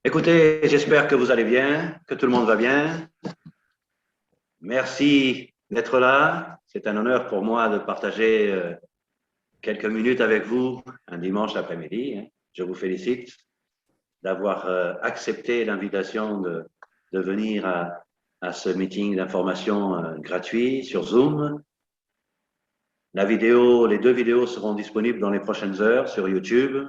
Écoutez, j'espère que vous allez bien, que tout le monde va bien. Merci d'être là. C'est un honneur pour moi de partager quelques minutes avec vous un dimanche après-midi. Je vous félicite d'avoir accepté l'invitation de venir à ce meeting d'information gratuit sur Zoom. Les deux vidéos seront disponibles dans les prochaines heures sur YouTube,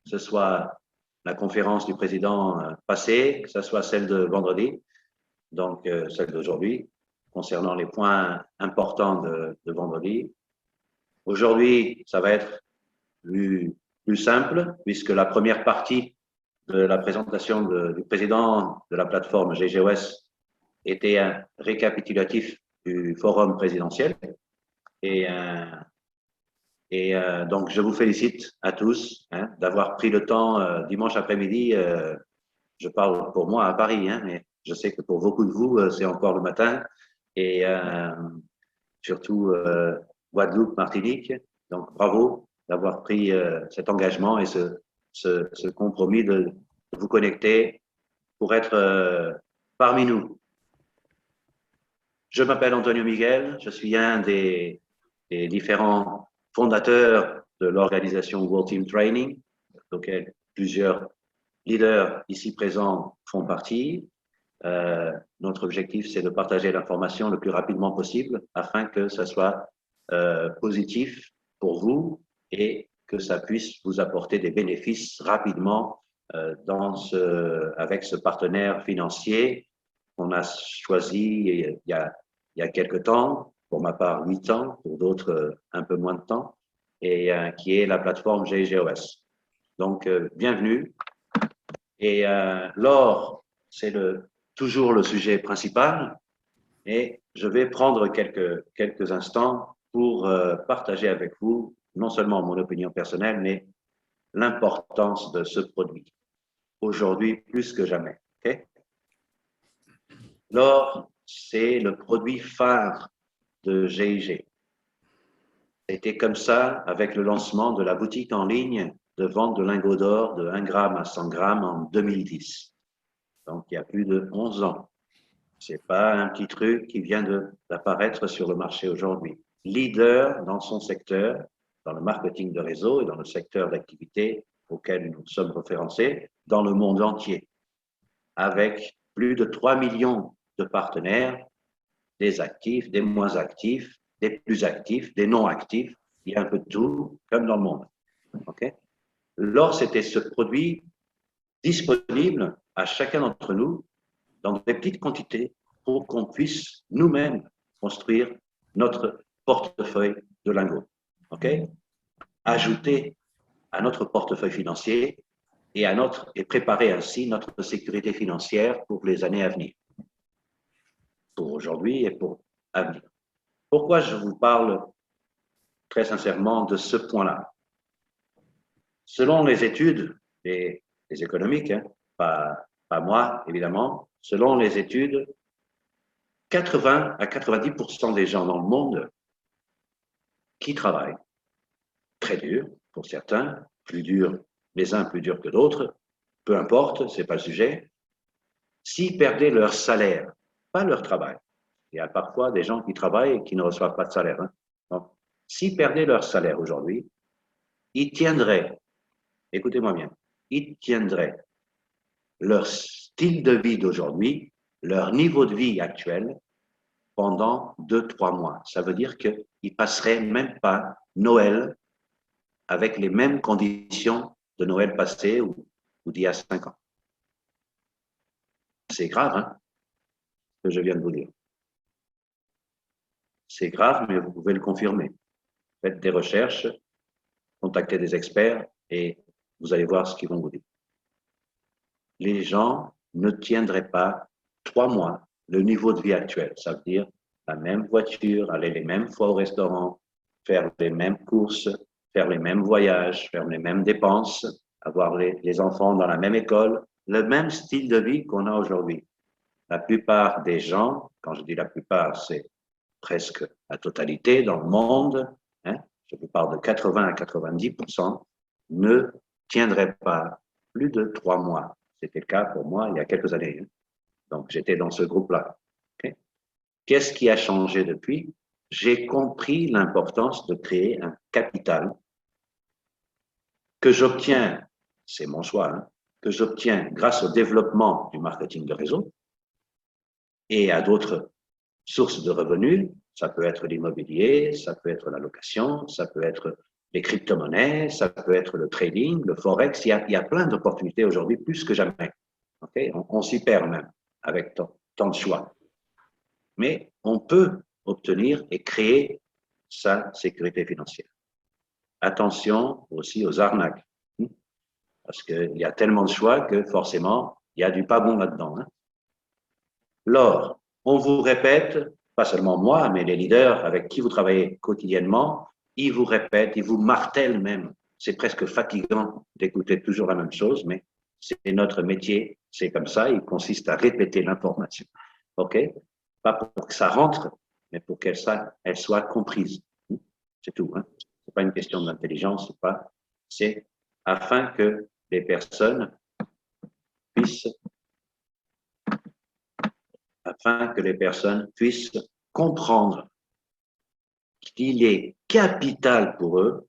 que ce soit la conférence du président passée, que ce soit celle de vendredi, donc celle d'aujourd'hui, concernant les points importants de vendredi. Aujourd'hui, ça va être plus simple, puisque la première partie de la présentation du président de la plateforme GGOS était un récapitulatif du forum présidentiel. Et, donc, je vous félicite à tous d'avoir pris le temps dimanche après-midi. Je parle pour moi à Paris, mais je sais que pour beaucoup de vous, c'est encore le matin. Et surtout Guadeloupe, Martinique. Donc, bravo d'avoir pris cet engagement et ce compromis de vous connecter pour être parmi nous. Je m'appelle Antonio Miguel, je suis un des différents fondateurs de l'organisation World Team Training, auquel plusieurs leaders ici présents font partie. Notre objectif, c'est de partager l'information le plus rapidement possible afin que ça soit positif pour vous et que ça puisse vous apporter des bénéfices rapidement avec ce partenaire financier qu'on a choisi il y a quelques temps, pour ma part 8 ans, pour d'autres un peu moins de temps, et qui est la plateforme GGOS. Donc, bienvenue. Et l'or, c'est toujours le sujet principal, et je vais prendre quelques instants pour partager avec vous non seulement mon opinion personnelle, mais l'importance de ce produit, aujourd'hui plus que jamais. Okay? L'or, c'est le produit phare de GIG. C'était comme ça avec le lancement de la boutique en ligne de vente de lingots d'or de 1 gramme à 100 grammes en 2010. Donc, il y a plus de 11 ans. C'est pas un petit truc qui vient d'apparaître sur le marché aujourd'hui. Leader dans son secteur, dans le marketing de réseau et dans le secteur d'activité auquel nous sommes référencés dans le monde entier, avec plus de 3 millions de partenaires, des actifs, des moins actifs, des plus actifs, des non actifs. Il y a un peu de tout, comme dans le monde. Okay? L'or, c'était ce produit disponible à chacun d'entre nous dans des petites quantités pour qu'on puisse nous-mêmes construire notre portefeuille de lingots. Okay? Ajouter à notre portefeuille financier et préparer ainsi notre sécurité financière pour les années à venir, pour aujourd'hui et pour l'avenir. Pourquoi je vous parle très sincèrement de ce point-là? Selon les études des économiques, pas moi évidemment, selon les études, 80 à 90% des gens dans le monde qui travaillent très dur pour certains, plus dur, les uns plus durs que d'autres, peu importe, c'est pas le sujet, s'ils perdaient leur salaire, pas leur travail. Il y a parfois des gens qui travaillent et qui ne reçoivent pas de salaire. Donc, s'ils perdaient leur salaire aujourd'hui, ils tiendraient, écoutez-moi bien, ils tiendraient leur style de vie d'aujourd'hui, leur niveau de vie actuel pendant 2-3 mois. Ça veut dire qu'ils ne passeraient même pas Noël avec les mêmes conditions de Noël passé ou d'il y a 5 ans. C'est grave, ce que je viens de vous dire. C'est grave, mais vous pouvez le confirmer. Faites des recherches, contactez des experts et vous allez voir ce qu'ils vont vous dire. Les gens ne tiendraient pas 3 mois le niveau de vie actuel. Ça veut dire la même voiture, aller les mêmes fois au restaurant, faire les mêmes courses, faire les mêmes voyages, faire les mêmes dépenses, avoir les enfants dans la même école, le même style de vie qu'on a aujourd'hui. La plupart des gens, quand je dis la plupart, c'est presque la totalité dans le monde, je vous parle de 80 à 90%, ne tiendraient pas plus de 3 mois C'était le cas pour moi il y a quelques années. Hein. Donc, j'étais dans ce groupe-là. Okay? Qu'est-ce qui a changé depuis? J'ai compris l'importance de créer un capital que j'obtiens, c'est mon choix, hein, que j'obtiens grâce au développement du marketing de réseau et à d'autres sources de revenus. Ça peut être l'immobilier, ça peut être la location, ça peut être les crypto-monnaies, ça peut être le trading, le forex. Il y a plein d'opportunités aujourd'hui, plus que jamais. Okay? On s'y perd même avec tant de choix. Mais on peut obtenir et créer sa sécurité financière. Attention aussi aux arnaques, parce qu'il y a tellement de choix que forcément, il y a du pas bon là-dedans. Hein. Lors, on vous répète, pas seulement moi, mais les leaders avec qui vous travaillez quotidiennement, ils vous répètent, ils vous martèlent même. C'est presque fatigant d'écouter toujours la même chose, mais c'est notre métier, c'est comme ça, il consiste à répéter l'information. OK? Pas pour que ça rentre, mais pour qu'elle soit comprise. C'est tout. Hein? C'est pas une question d'intelligence, c'est afin que les personnes puissent comprendre qu'il est capital pour eux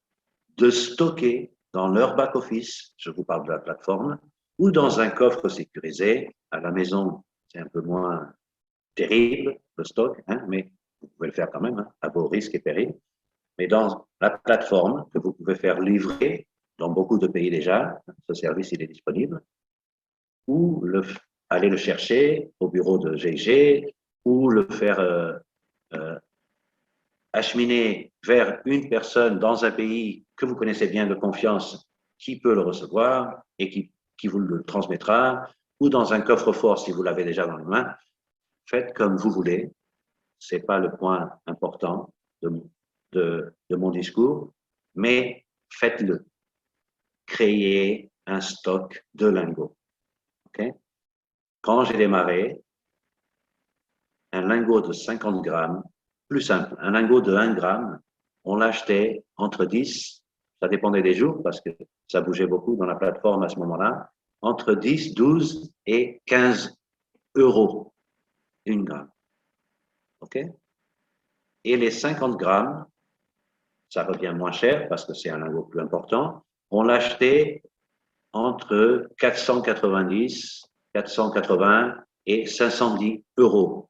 de stocker dans leur back-office, je vous parle de la plateforme, ou dans un coffre sécurisé. À la maison, c'est un peu moins terrible, le stock, hein, mais vous pouvez le faire quand même, hein, à vos risques et périls. Mais dans la plateforme que vous pouvez faire livrer dans beaucoup de pays déjà, ce service il est disponible, ou aller le chercher au bureau de GIG, ou le faire acheminer vers une personne dans un pays que vous connaissez bien de confiance qui peut le recevoir et qui vous le transmettra, ou dans un coffre-fort si vous l'avez déjà dans les mains. Faites comme vous voulez. Ce n'est pas le point important de mon discours, mais faites-le. Créez un stock de lingots. Okay? Quand j'ai démarré, un lingot de 50 grammes, plus simple, un lingot de 1 gramme, on l'achetait entre 10, ça dépendait des jours parce que ça bougeait beaucoup dans la plateforme à ce moment-là, entre 10, 12 et 15 euros, 1 gramme. OK? Et les 50 grammes, ça revient moins cher parce que c'est un lingot plus important, on l'achetait entre 490, 480 et 510 euros,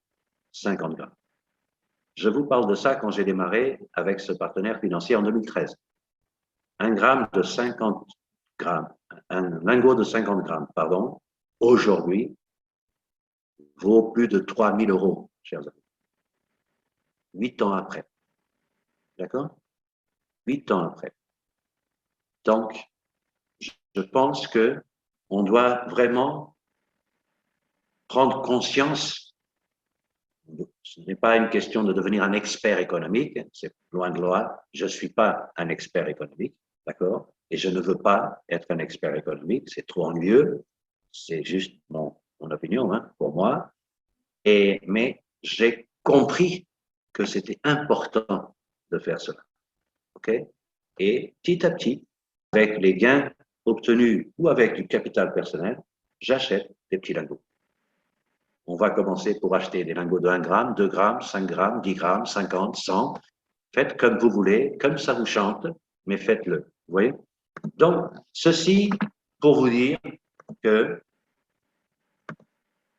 50 grammes. Je vous parle de ça quand j'ai démarré avec ce partenaire financier en 2013. Un lingot de 50 grammes, pardon, aujourd'hui, vaut plus de 3 000 euros, chers amis. 8 ans après. D'accord? 8 ans après. Donc, je pense que on doit vraiment prendre conscience. Ce n'est pas une question de devenir un expert économique, c'est loin de là. Je ne suis pas un expert économique, d'accord? Et je ne veux pas être un expert économique, c'est trop ennuyeux. C'est juste mon opinion, hein, pour moi. Mais j'ai compris que c'était important de faire cela. OK? Et petit à petit, avec les gains obtenus ou avec du capital personnel, j'achète des petits lingots. On va commencer pour acheter des lingots de 1 gramme, 2 grammes, 5 grammes, 10 grammes, 50, 100. Faites comme vous voulez, comme ça vous chante, mais faites-le. Vous voyez? Donc, ceci pour vous dire que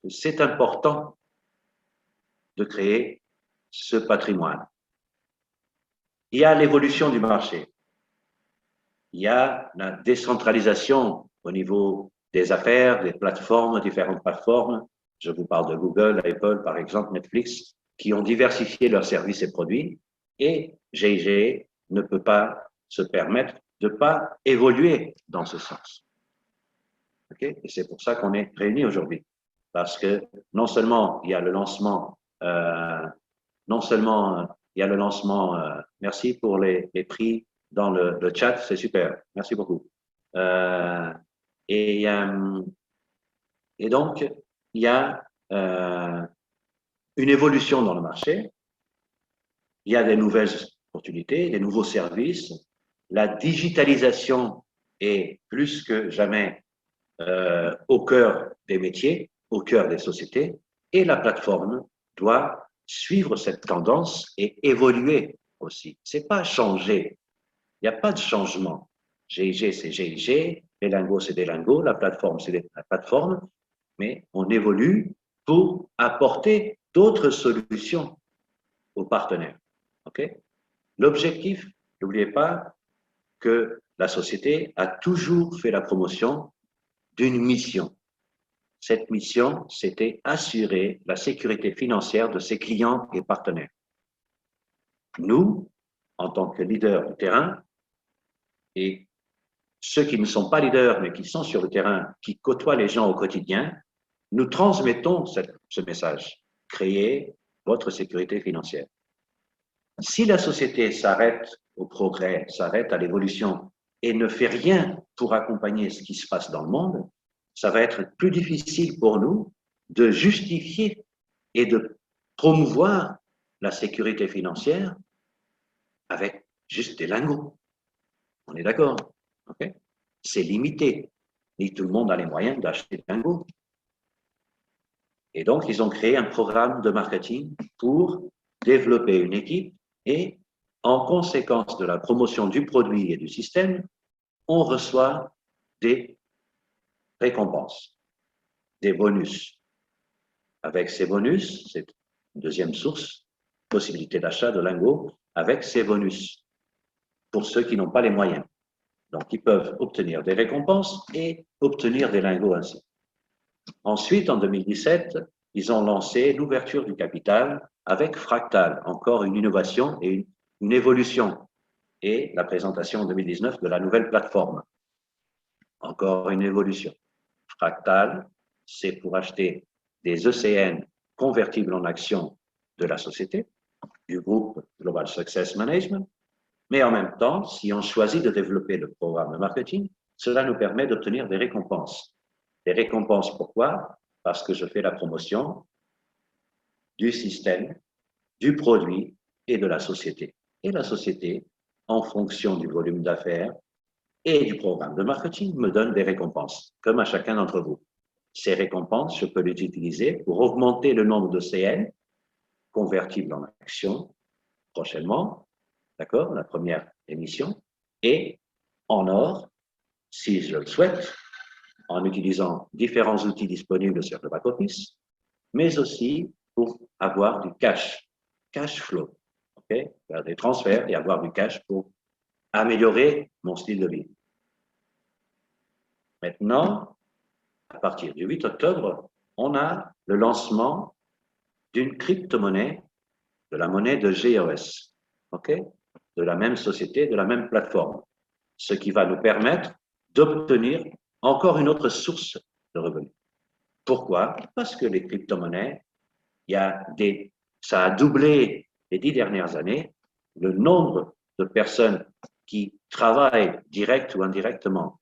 c'est important de créer ce patrimoine. Il y a l'évolution du marché. Il y a la décentralisation au niveau des affaires, des plateformes, différentes plateformes. Je vous parle de Google, Apple, par exemple, Netflix, qui ont diversifié leurs services et produits. Et GIG ne peut pas se permettre de ne pas évoluer dans ce sens. Okay? Et c'est pour ça qu'on est réunis aujourd'hui. Parce que non seulement il y a le lancement, merci pour les prix dans le chat, c'est super, merci beaucoup. Et donc, il y a une évolution dans le marché, il y a des nouvelles opportunités, des nouveaux services, la digitalisation est plus que jamais au cœur des métiers, au cœur des sociétés, et la plateforme doit suivre cette tendance et évoluer aussi. C'est pas changer. Il n'y a pas de changement. GIG, c'est GIG, les lingots, c'est des lingots, la plateforme, c'est la plateforme, mais on évolue pour apporter d'autres solutions aux partenaires. Okay? L'objectif, n'oubliez pas que la société a toujours fait la promotion d'une mission. Cette mission, c'était assurer la sécurité financière de ses clients et partenaires. Nous, en tant que leaders du terrain, et ceux qui ne sont pas leaders, mais qui sont sur le terrain, qui côtoient les gens au quotidien, nous transmettons ce message. Créez votre sécurité financière. Si la société s'arrête au progrès, s'arrête à l'évolution et ne fait rien pour accompagner ce qui se passe dans le monde, ça va être plus difficile pour nous de justifier et de promouvoir la sécurité financière avec juste des lingots. On est d'accord, okay? C'est limité. Et tout le monde a les moyens d'acheter des lingots. Et donc, ils ont créé un programme de marketing pour développer une équipe et, en conséquence de la promotion du produit et du système, on reçoit des récompenses, des bonus. Avec ces bonus, c'est une deuxième source, possibilité d'achat de lingots avec ces bonus pour ceux qui n'ont pas les moyens. Donc, ils peuvent obtenir des récompenses et obtenir des lingots ainsi. Ensuite, en 2017, ils ont lancé l'ouverture du capital avec Fractal, encore une innovation et une évolution, et la présentation en 2019 de la nouvelle plateforme, encore une évolution. Fractal, c'est pour acheter des ECN convertibles en actions de la société, du groupe Global Success Management, mais en même temps, si on choisit de développer le programme de marketing, cela nous permet d'obtenir des récompenses. Des récompenses, pourquoi? Parce que je fais la promotion du système, du produit et de la société. Et la société, en fonction du volume d'affaires et du programme de marketing, me donne des récompenses, comme à chacun d'entre vous. Ces récompenses, je peux les utiliser pour augmenter le nombre de CN convertibles en actions prochainement, d'accord, la première émission, et en or, si je le souhaite, en utilisant différents outils disponibles sur le back-office, mais aussi pour avoir du cash flow, okay? Faire des transferts et avoir du cash pour améliorer mon style de vie. Maintenant, à partir du 8 octobre, on a le lancement d'une crypto-monnaie, de la monnaie de GEOS, okay? De la même société, de la même plateforme, ce qui va nous permettre d'obtenir encore une autre source de revenus. Pourquoi? Parce que les crypto-monnaies, ça a doublé les 10 dernières années le nombre de personnes qui travaillent direct ou indirectement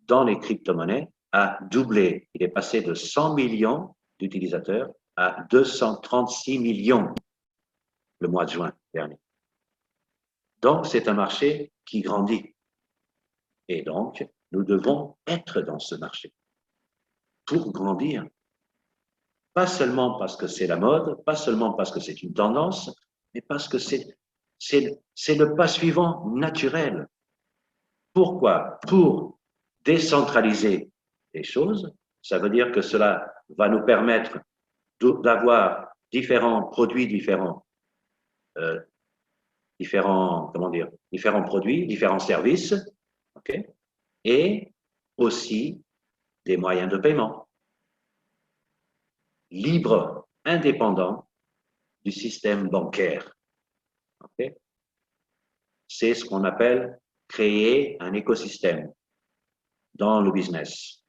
dans les crypto-monnaies a doublé. Il est passé de 100 millions d'utilisateurs à 236 millions le mois de juin dernier. Donc, c'est un marché qui grandit. Et donc, nous devons être dans ce marché pour grandir. Pas seulement parce que c'est la mode, pas seulement parce que c'est une tendance, mais parce que c'est le pas suivant naturel. Pourquoi? Pour décentraliser les choses, ça veut dire que cela va nous permettre d'avoir différents produits, différents produits, différents services, okay? Et aussi des moyens de paiement libres, indépendants du système bancaire. Okay? C'est ce qu'on appelle créer un écosystème dans le business.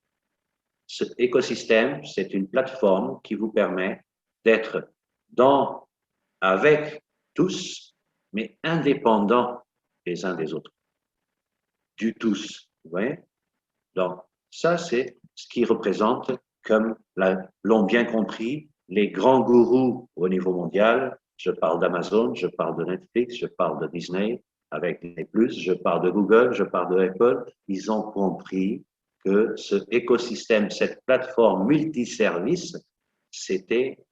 Cet écosystème, c'est une plateforme qui vous permet d'être avec tous, mais indépendants les uns des autres. Du tous, vous voyez? Donc, ça, c'est ce qui représente, comme l'ont bien compris, les grands gourous au niveau mondial. Je parle d'Amazon, je parle de Netflix, je parle de Disney avec les plus, je parle de Google, je parle de Apple. Ils ont compris que ce écosystème, cette plateforme multiservice, c'était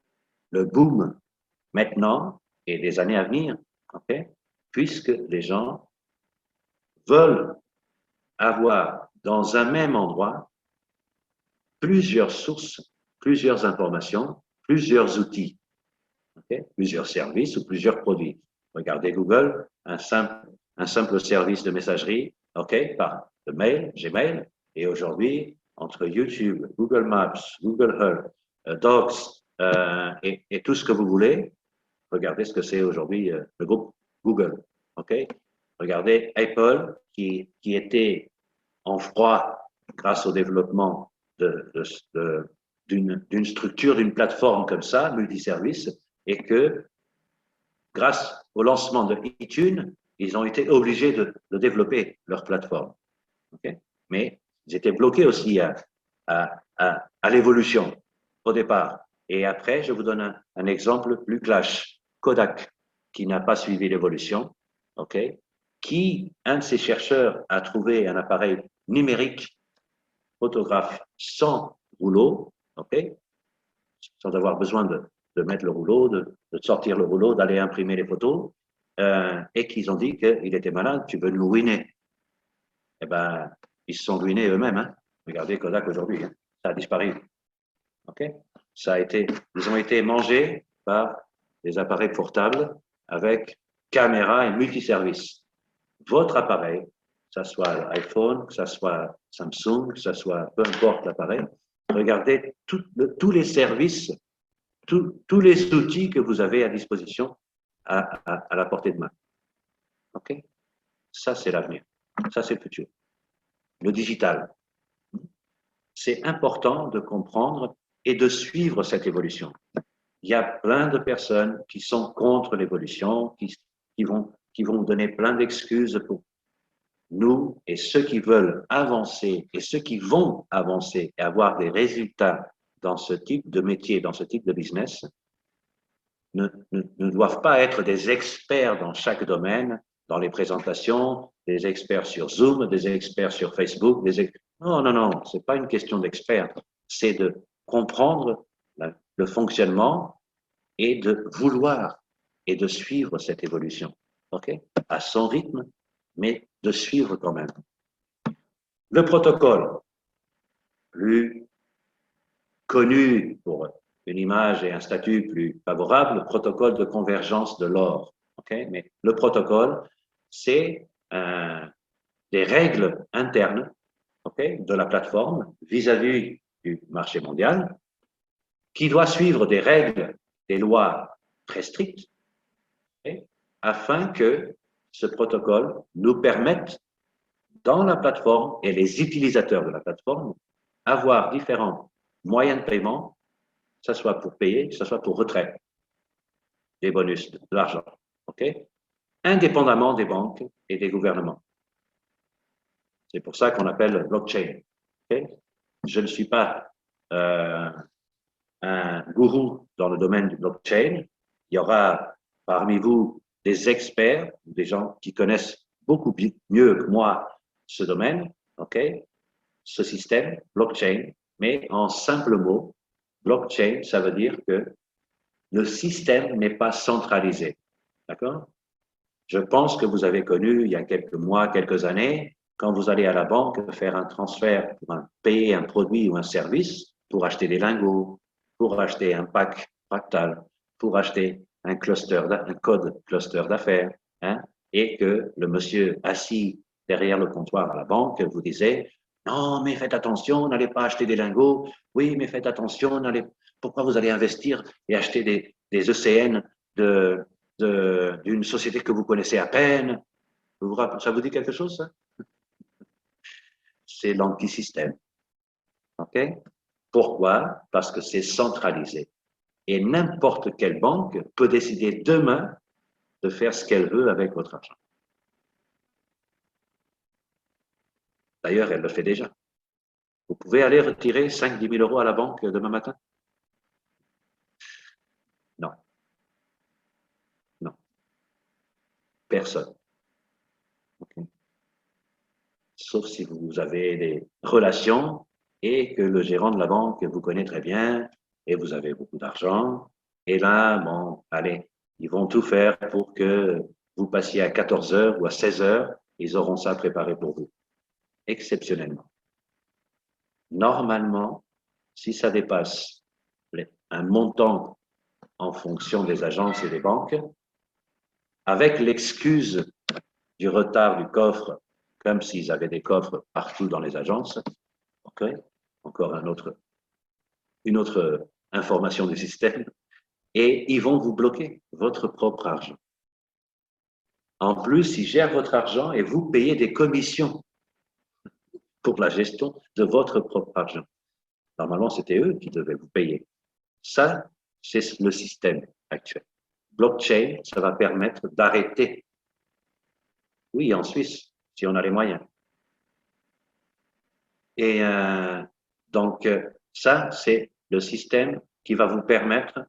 le boom maintenant et des années à venir, okay? Puisque les gens veulent avoir dans un même endroit plusieurs sources, plusieurs informations, plusieurs outils, okay? Plusieurs services ou plusieurs produits. Regardez Google, un simple service de messagerie, okay, par le mail, Gmail, et aujourd'hui, entre YouTube, Google Maps, Google Earth, Docs et tout ce que vous voulez, regardez ce que c'est aujourd'hui le groupe Google. Okay? Regardez Apple qui était en froid grâce au développement d'une structure, d'une plateforme comme ça, multiservice, et que grâce au lancement de iTunes, ils ont été obligés de développer leur plateforme. Okay? Mais ils étaient bloqués aussi à l'évolution au départ. Et après, je vous donne un exemple plus clash. Kodak, qui n'a pas suivi l'évolution, okay? Qui, un de ses chercheurs, a trouvé un appareil numérique photographe sans rouleau, okay? Sans avoir besoin de mettre le rouleau, de sortir le rouleau, d'aller imprimer les photos, et qu'ils ont dit qu'il était malade, tu veux nous ruiner. Eh ben, ils se sont ruinés eux-mêmes. Hein. Regardez Kodak aujourd'hui, hein. Ça a disparu. Okay? Ils ont été mangés par des appareils portables avec caméra et multiservice. Votre appareil, que ce soit iPhone, que ce soit Samsung, que ce soit peu importe l'appareil, regardez tous les services, tous les outils que vous avez à disposition à la portée de main. OK? Ça, c'est l'avenir. Ça, c'est le futur. Le digital. C'est important de comprendre et de suivre cette évolution. Il y a plein de personnes qui sont contre l'évolution, qui vont donner plein d'excuses pour nous et ceux qui veulent avancer et ceux qui vont avancer et avoir des résultats dans ce type de métier, dans ce type de business, ne doivent pas être des experts dans chaque domaine, dans les présentations, des experts sur Zoom, des experts sur Facebook. Non, non, non, c'est pas une question d'expert, c'est de comprendre le fonctionnement et de vouloir et de suivre cette évolution, ok, à son rythme, mais de suivre quand même. Le protocole, plus connu pour une image et un statut plus favorable, le protocole de convergence de l'or. Okay? Mais le protocole, c'est des règles internes, okay, de la plateforme vis-à-vis du marché mondial, qui doit suivre des règles, des lois très strictes, okay, afin que ce protocole nous permette, dans la plateforme et les utilisateurs de la plateforme, avoir différents moyens de paiement, que ce soit pour payer, que ce soit pour retrait des bonus, de l'argent, ok, indépendamment des banques et des gouvernements. C'est pour ça qu'on appelle blockchain. Okay? Je ne suis pas un gourou dans le domaine du blockchain. Il y aura parmi vous des experts, des gens qui connaissent beaucoup mieux que moi ce domaine, ok, ce système, blockchain, mais en simple mot, blockchain, ça veut dire que le système n'est pas centralisé. D'accord? Je pense que vous avez connu il y a quelques mois, quelques années, quand vous allez à la banque faire un transfert pour payer un produit ou un service, pour acheter des lingots, pour acheter un pack fractal, pour acheter un code cluster d'affaires, hein, et que le monsieur assis derrière le comptoir à la banque vous disait non, mais faites attention, n'allez pas acheter des lingots. Oui, mais faites attention, pourquoi vous allez investir et acheter des ECN d'une société que vous connaissez à peine? Ça vous dit quelque chose, ça? C'est l'antisystème. OK? Pourquoi? Parce que c'est centralisé. Et n'importe quelle banque peut décider demain de faire ce qu'elle veut avec votre argent. D'ailleurs, elle le fait déjà. Vous pouvez aller retirer 5-10 000 euros à la banque demain matin? Non, non, personne. Okay. sauf si vous avez des relations et que le gérant de la banque vous connaît très bien et vous avez beaucoup d'argent. Et là, bon, allez, ils vont tout faire pour que vous passiez à 14 heures ou à 16 heures. Ils auront ça préparé pour vous, exceptionnellement. Normalement, si ça dépasse un montant en fonction des agences et des banques, avec l'excuse du retard du coffre, comme s'ils avaient des coffres partout dans les agences, ok, encore une autre information du système, et ils vont vous bloquer votre propre argent. En plus, ils gèrent votre argent et vous payez des commissions pour la gestion de votre propre argent. Normalement, c'était eux qui devaient vous payer. Ça, c'est le système actuel. Blockchain, ça va permettre d'arrêter. Oui, en Suisse, si on a les moyens. Et donc, ça, c'est le système qui va vous permettre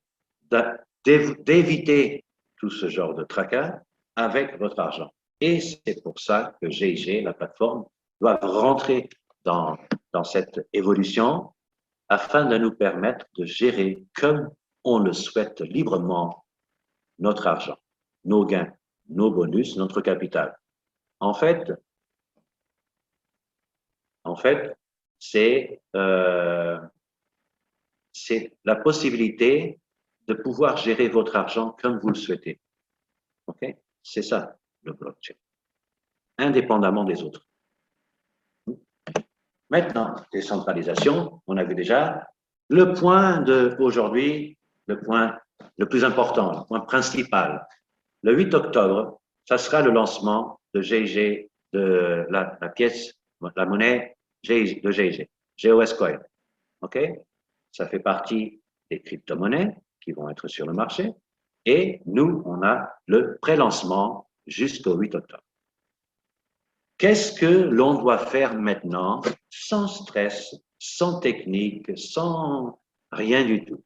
d'éviter tout ce genre de tracas avec votre argent. Et c'est pour ça que GIG, la plateforme, doivent rentrer dans cette évolution afin de nous permettre de gérer comme on le souhaite librement notre argent, nos gains, nos bonus, notre capital. En fait, c'est la possibilité de pouvoir gérer votre argent comme vous le souhaitez. Ok? C'est ça, le blockchain, indépendamment des autres. Maintenant, décentralisation, on a vu déjà. Le point d'aujourd'hui, le point le plus important, le point principal, le 8 octobre, ça sera le lancement de GIG, de la pièce, la monnaie de GIG, GOS Coin. OK? Ça fait partie des crypto-monnaies qui vont être sur le marché. Et nous, on a le pré-lancement jusqu'au 8 octobre. Qu'est-ce que l'on doit faire maintenant sans stress, sans technique, sans rien du tout?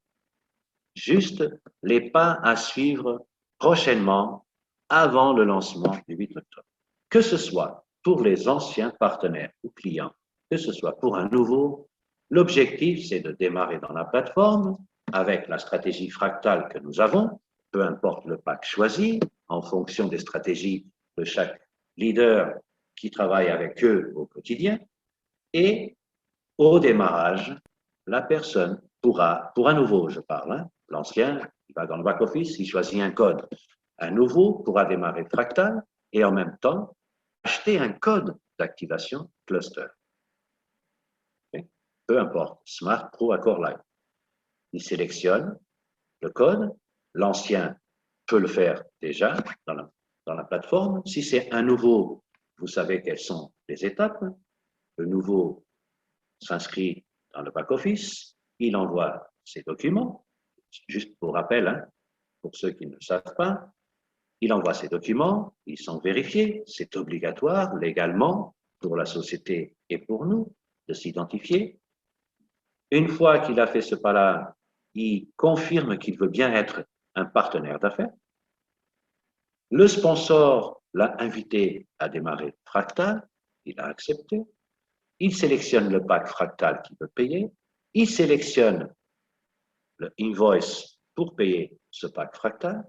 Juste les pas à suivre prochainement avant le lancement du 8 octobre. Que ce soit pour les anciens partenaires ou clients, que ce soit pour un nouveau, l'objectif, c'est de démarrer dans la plateforme avec la stratégie fractale que nous avons, peu importe le pack choisi, en fonction des stratégies de chaque leader qui travaille avec eux au quotidien. Et au démarrage, la personne pourra, pour un nouveau, je parle, hein, l'ancien, il va dans le back-office, il choisit un code. Un nouveau pourra démarrer Fractal et en même temps acheter un code d'activation cluster. Okay? Peu importe, Smart, Pro, Accord, Live. Il sélectionne le code, l'ancien peut le faire déjà dans la plateforme. Si c'est un nouveau, vous savez quelles sont les étapes. Le nouveau s'inscrit dans le back-office, il envoie ses documents, juste pour rappel, hein, pour ceux qui ne le savent pas, il envoie ses documents, ils sont vérifiés, c'est obligatoire légalement pour la société et pour nous de s'identifier. Une fois qu'il a fait ce pas-là, il confirme qu'il veut bien être un partenaire d'affaires. Le sponsor l'a invité à démarrer Fractal, il a accepté. Il sélectionne le pack Fractal qu'il veut payer. Il sélectionne le invoice pour payer ce pack Fractal.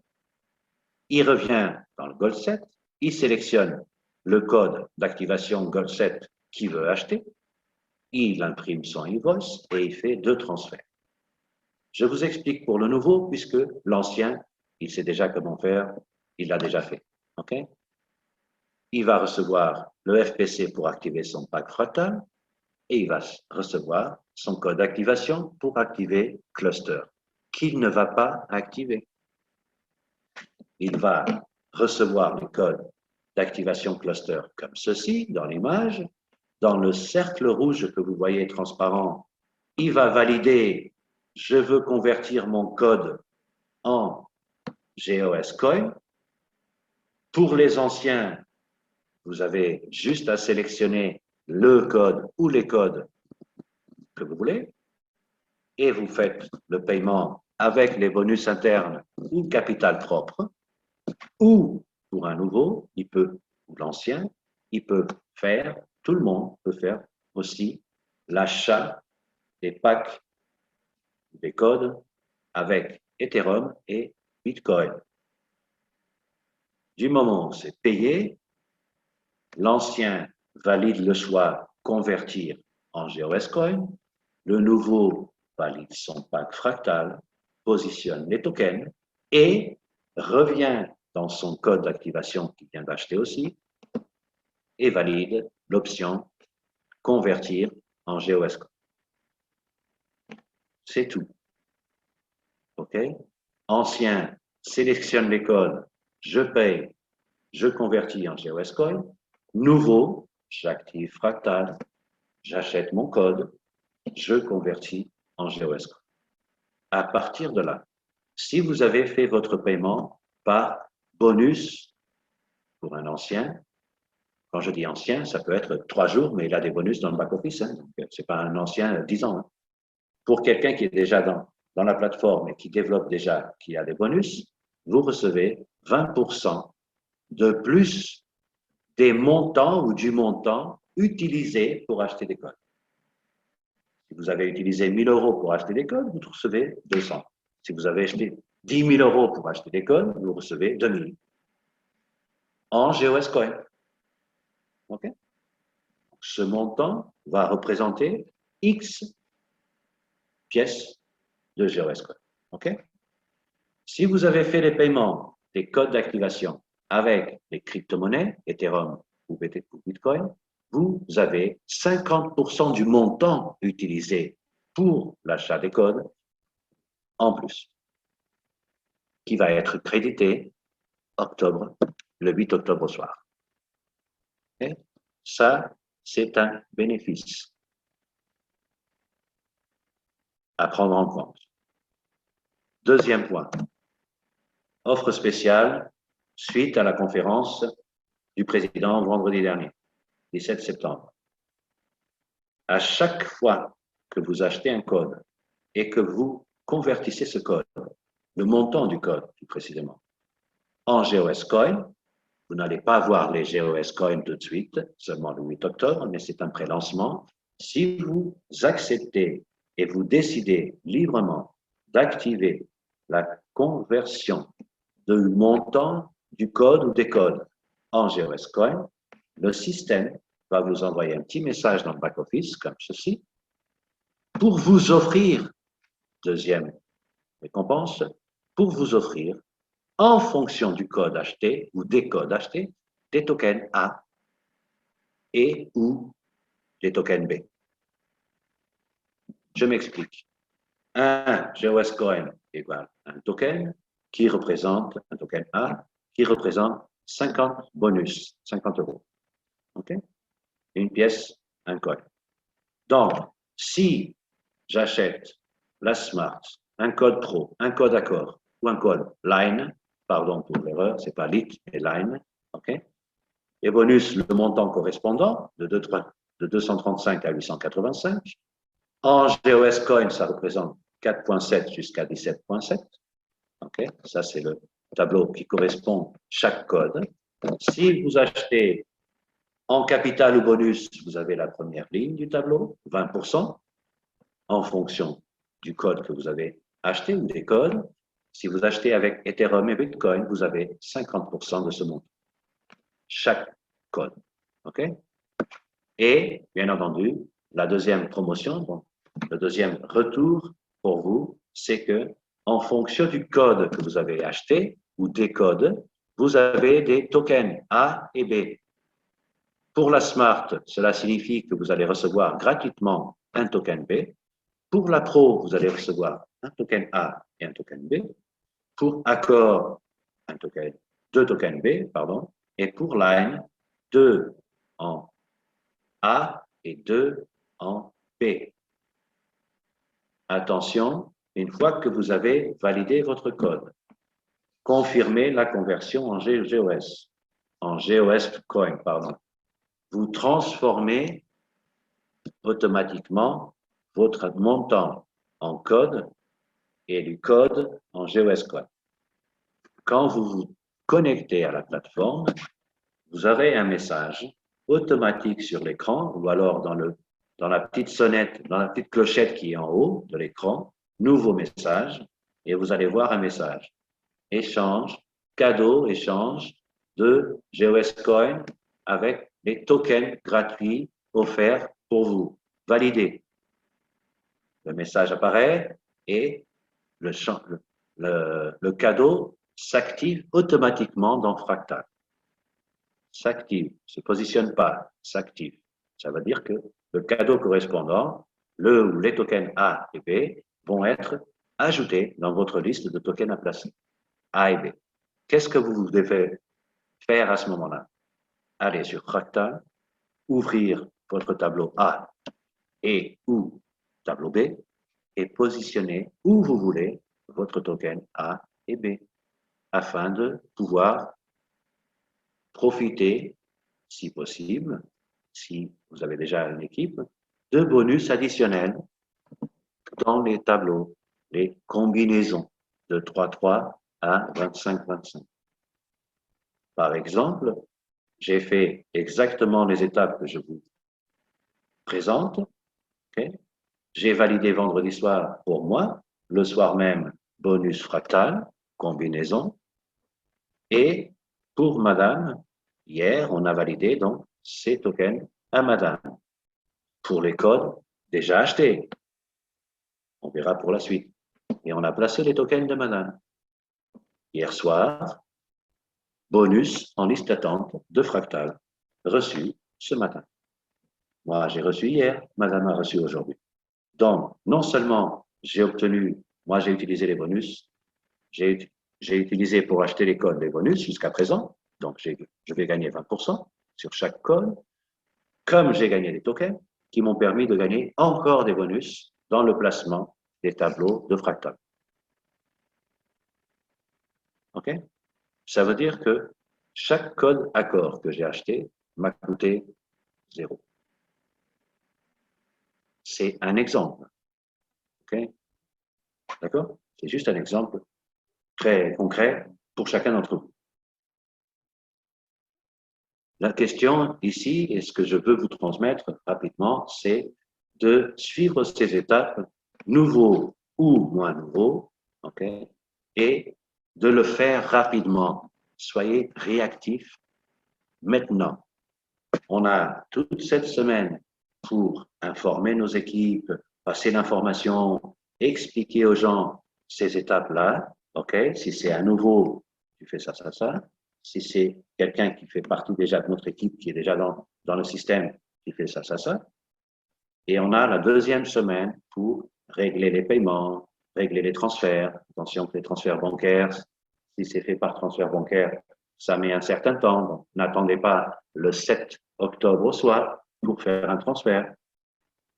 Il revient dans le Gold Set. Il sélectionne le code d'activation Gold Set qu'il veut acheter. Il imprime son invoice et il fait 2 transferts. Je vous explique pour le nouveau, puisque l'ancien, il sait déjà comment faire, il l'a déjà fait. Okay? Il va recevoir le FPC pour activer son pack Fractal et il va recevoir son code d'activation pour activer Cluster, qu'il ne va pas activer. Il va recevoir le code d'activation Cluster comme ceci, dans l'image. Dans le cercle rouge que vous voyez transparent, il va valider « Je veux convertir mon code en GOS Coin ». Pour les anciens, vous avez juste à sélectionner le code ou les codes que vous voulez et vous faites le paiement avec les bonus internes ou capital propre, ou pour un nouveau, ou l'ancien, il peut faire tout le monde peut faire aussi l'achat des packs des codes avec Ethereum et Bitcoin. Du moment où c'est payé, l'ancien valide le choix convertir en GOS Coin, le nouveau valide son pack fractal, positionne les tokens et revient dans son code d'activation qu'il vient d'acheter aussi et valide l'option convertir en GOS Coin. C'est tout. OK? Ancien sélectionne les codes, je paye, je convertis en GOS Coin. Nouveau, j'active fractal, j'achète mon code, je convertis en GOS Coin. À partir de là, si vous avez fait votre paiement par bonus pour un ancien, quand je dis ancien, ça peut être 3 jours, mais il a des bonus dans le back-office. Hein, donc, ce n'est pas un ancien 10 ans. Hein. Pour quelqu'un qui est déjà dans la plateforme et qui développe déjà, qui a des bonus, vous recevez 20% de plus des montants ou du montant utilisé pour acheter des codes. Si vous avez utilisé 1 000 € pour acheter des codes, vous recevez 200. Si vous avez acheté 10 000 € pour acheter des codes, vous recevez 2 000 en GOS Coin. OK? Ce montant va représenter X pièces de GOS Coin. OK? Si vous avez fait les paiements des codes d'activation avec les crypto-monnaies, Ethereum ou Bitcoin, vous avez 50% du montant utilisé pour l'achat des codes en plus, qui va être crédité le 8 octobre au soir. Okay? Ça, c'est un bénéfice à prendre en compte. Deuxième point, offre spéciale suite à la conférence du président vendredi dernier, 17 septembre. À chaque fois que vous achetez un code et que vous convertissez ce code, le montant du code plus précisément, en GOS Coin, vous n'allez pas voir les GOS Coin tout de suite, seulement le 8 octobre, mais c'est un pré-lancement. Si vous acceptez et vous décidez librement d'activer la conversion du montant du code ou des codes en GOS Coin, le système va vous envoyer un petit message dans le back-office, comme ceci, pour vous offrir, deuxième récompense, pour vous offrir, en fonction du code acheté ou des codes achetés, des tokens A et ou des tokens B. Je m'explique. Un GOS Coin égale un token qui représente, un token A, qui représente 50 bonus, 50 €. OK? Une pièce, un coin. Donc, si j'achète la Smart, un code Pro, un code Accord ou un code Line, pardon pour l'erreur, c'est pas Lit, mais Line, OK? Et bonus, le montant correspondant de 235 à 885. En GOS Coin, ça représente 4.7 jusqu'à 17.7. OK? Ça, c'est le tableau qui correspond à chaque code. Si vous achetez en capital ou bonus, vous avez la première ligne du tableau, 20%, en fonction du code que vous avez acheté ou des codes. Si vous achetez avec Ethereum et Bitcoin, vous avez 50% de ce montant. Chaque code. OK? Et, bien entendu, la deuxième promotion, donc, le deuxième retour pour vous, c'est que, en fonction du code que vous avez acheté ou des codes, vous avez des tokens A et B. Pour la Smart, cela signifie que vous allez recevoir gratuitement un token B. Pour la Pro, vous allez recevoir un token A et un token B. Pour Accord, deux tokens B, pardon. Et pour Line, 2 en A et 2 en B. Attention, une fois que vous avez validé votre code, confirmez la conversion en GOS, en GOS Coin, pardon. Vous transformez automatiquement votre montant en code et du code en GOS Coin. Quand vous vous connectez à la plateforme, vous aurez un message automatique sur l'écran ou alors dans la petite sonnette, dans la petite clochette qui est en haut de l'écran, nouveau message, et vous allez voir un message. Échange, cadeau, échange de GOS Coin avec les tokens gratuits offerts pour vous. Validez. Le message apparaît et le cadeau s'active automatiquement dans Fractal. S'active, ne se positionne pas, s'active. Ça veut dire que le cadeau correspondant, le ou les tokens A et B, vont être ajoutés dans votre liste de tokens à placer. A et B. Qu'est-ce que vous devez faire à ce moment-là? Aller sur Fractal, ouvrir votre tableau A et ou tableau B et positionner où vous voulez votre token A et B afin de pouvoir profiter, si possible, si vous avez déjà une équipe, de bonus additionnels dans les tableaux, les combinaisons de 3-3 à 25-25. Par exemple, j'ai fait exactement les étapes que je vous présente. Okay? J'ai validé vendredi soir pour moi, le soir même, bonus fractal, combinaison. Et pour madame, hier, on a validé donc ces tokens à madame. Pour les codes déjà achetés, on verra pour la suite. Et on a placé les tokens de madame. Hier soir, bonus en liste d'attente de fractal, reçu ce matin. Moi, j'ai reçu hier, madame a reçu aujourd'hui. Donc, non seulement j'ai obtenu, moi j'ai utilisé les bonus, j'ai utilisé pour acheter les codes les bonus jusqu'à présent, donc je vais gagner 20% sur chaque code, comme j'ai gagné des tokens qui m'ont permis de gagner encore des bonus dans le placement des tableaux de fractal. OK? Ça veut dire que chaque code accord que j'ai acheté m'a coûté 0. C'est un exemple. OK? D'accord? C'est juste un exemple très concret pour chacun d'entre vous. La question ici, et ce que je veux vous transmettre rapidement, c'est de suivre ces étapes, nouveaux ou moins nouveaux, okay, et de le faire rapidement. Soyez réactifs maintenant. On a toute cette semaine pour informer nos équipes, passer l'information, expliquer aux gens ces étapes-là. OK? Si c'est un nouveau, tu fais ça, ça, ça. Si c'est quelqu'un qui fait partie déjà de notre équipe, qui est déjà dans le système, qui fait ça, ça, ça. Et on a la deuxième semaine pour régler les paiements, régler les transferts. Attention que les transferts bancaires, si c'est fait par transfert bancaire, ça met un certain temps. Donc, n'attendez pas le 7 octobre au soir pour faire un transfert.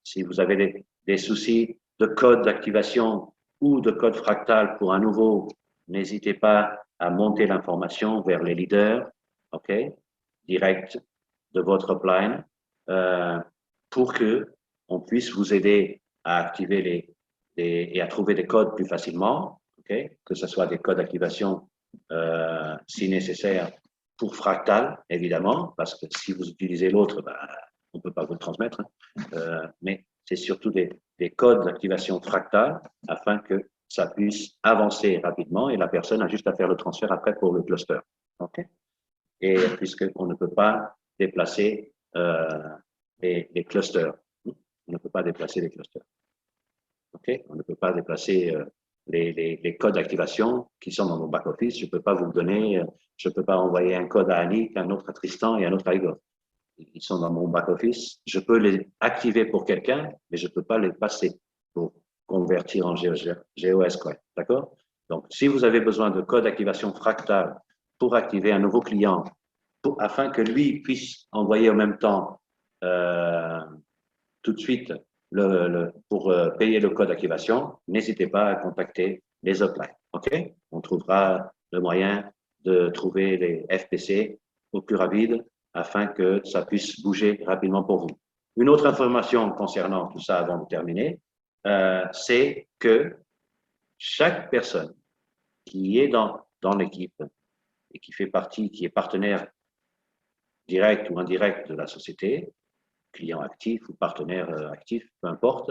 Si vous avez des soucis de code d'activation ou de code fractal pour un nouveau, n'hésitez pas à monter l'information vers les leaders, OK, direct de votre upline, pour que on puisse vous aider à activer et à trouver des codes plus facilement, OK, que ce soit des codes d'activation si nécessaire pour fractal, évidemment, parce que si vous utilisez l'autre, ben, on ne peut pas vous le transmettre, mais c'est surtout des codes d'activation fractale afin que ça puisse avancer rapidement et la personne a juste à faire le transfert après pour le cluster. Okay? Et puisqu'on ne peut pas déplacer les clusters, on ne peut pas déplacer les clusters. Okay? On ne peut pas déplacer les codes d'activation qui sont dans mon back-office. Je ne peux pas vous le donner, je ne peux pas envoyer un code à Annick, un autre à Tristan et un autre à Igor. Ils sont dans mon back-office. Je peux les activer pour quelqu'un, mais je ne peux pas les passer pour convertir en GOS Coin. D'accord? Donc, si vous avez besoin de code d'activation fractal pour activer un nouveau client, afin que lui puisse envoyer en même temps tout de suite pour payer le code d'activation, n'hésitez pas à contacter les uplines. OK? On trouvera le moyen de trouver les FPC au plus rapide afin que ça puisse bouger rapidement pour vous. Une autre information concernant tout ça avant de terminer, c'est que chaque personne qui est dans l'équipe et qui fait partie, qui est partenaire direct ou indirect de la société, client actif ou partenaire actif, peu importe,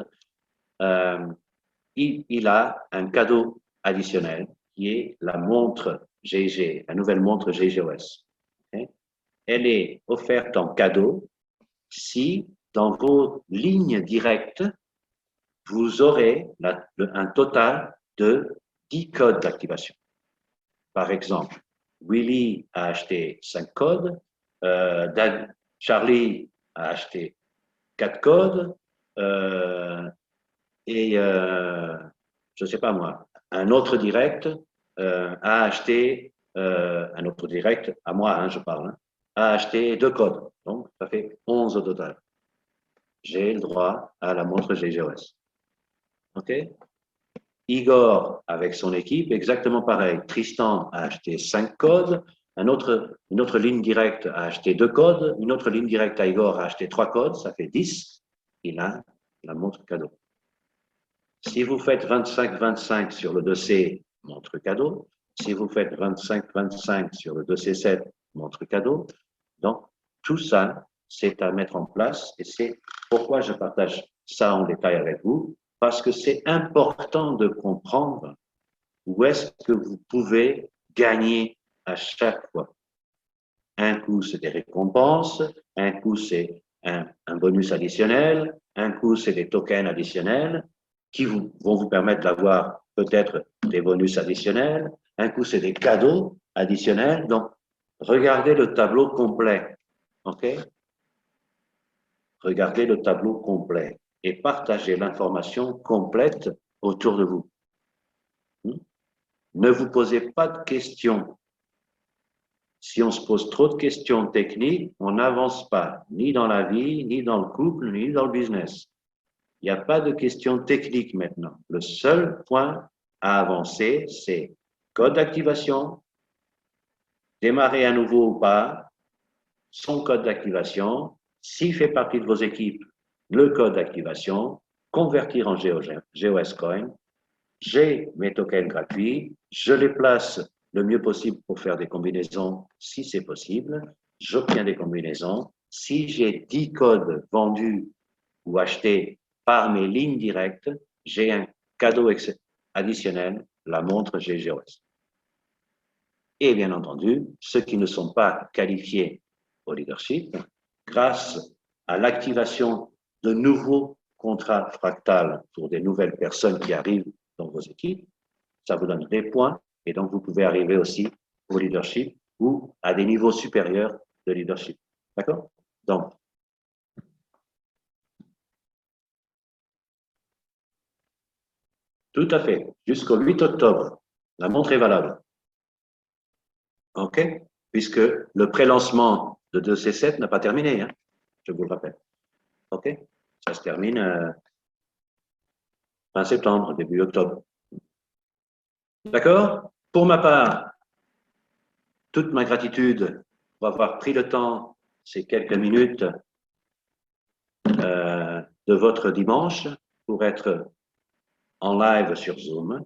il a un cadeau additionnel qui est la montre GG, la nouvelle montre GGOS. Okay? Elle est offerte en cadeau si dans vos lignes directes, vous aurez un total de 10 codes d'activation. Par exemple, Willy a acheté 5 codes, Charlie a acheté 4 codes, et je ne sais pas moi, un autre direct a acheté, un autre direct, à moi, hein, je parle, hein, a acheté 2 codes. Donc, ça fait 11 au total. J'ai le droit à la montre GGOS. OK? Igor, avec son équipe, exactement pareil. Tristan a acheté 5 codes, une autre ligne directe a acheté 2 codes, une autre ligne directe à Igor a acheté 3 codes, ça fait 10. Il a la montre cadeau. Si vous faites 25-25 sur le dossier montre cadeau, si vous faites 25-25 sur le dossier 7 montre cadeau, donc tout ça, c'est à mettre en place et c'est pourquoi je partage ça en détail avec vous, parce que c'est important de comprendre où est-ce que vous pouvez gagner à chaque fois. Un coup, c'est des récompenses, un coup, c'est un bonus additionnel, un coup, c'est des tokens additionnels qui vont vous permettre d'avoir peut-être des bonus additionnels, un coup, c'est des cadeaux additionnels. Donc, regardez le tableau complet. OK? Regardez le tableau complet et partagez l'information complète autour de vous. Ne vous posez pas de questions. Si on se pose trop de questions techniques, on n'avance pas, ni dans la vie, ni dans le couple, ni dans le business. Il n'y a pas de questions techniques maintenant. Le seul point à avancer, c'est code d'activation, démarrer à nouveau ou pas, son code d'activation, s'il fait partie de vos équipes, le code d'activation, convertir en GOS Coin. J'ai mes tokens gratuits, je les place le mieux possible pour faire des combinaisons si c'est possible. J'obtiens des combinaisons. Si j'ai 10 codes vendus ou achetés par mes lignes directes, j'ai un cadeau additionnel, la montre GGOS. Et bien entendu, ceux qui ne sont pas qualifiés au leadership, grâce à l'activation de nouveaux contrats fractales pour des nouvelles personnes qui arrivent dans vos équipes, ça vous donne des points et donc vous pouvez arriver aussi au leadership ou à des niveaux supérieurs de leadership. D'accord? Donc, tout à fait. Jusqu'au 8 octobre, la montre est valable. OK? Puisque le pré-lancement de 2C7 n'a pas terminé, hein? Je vous le rappelle. OK? Ça se termine fin septembre, début octobre. D'accord? Pour ma part, toute ma gratitude pour avoir pris le temps, ces quelques minutes de votre dimanche pour être en live sur Zoom.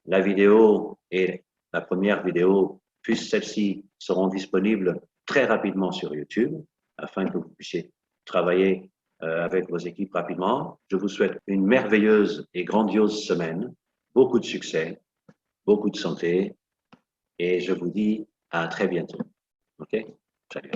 La vidéo et la première vidéo, puis celles-ci seront disponibles très rapidement sur YouTube afin que vous puissiez travailler avec vos équipes rapidement. Je vous souhaite une merveilleuse et grandiose semaine, beaucoup de succès, beaucoup de santé et je vous dis à très bientôt. OK? Salut.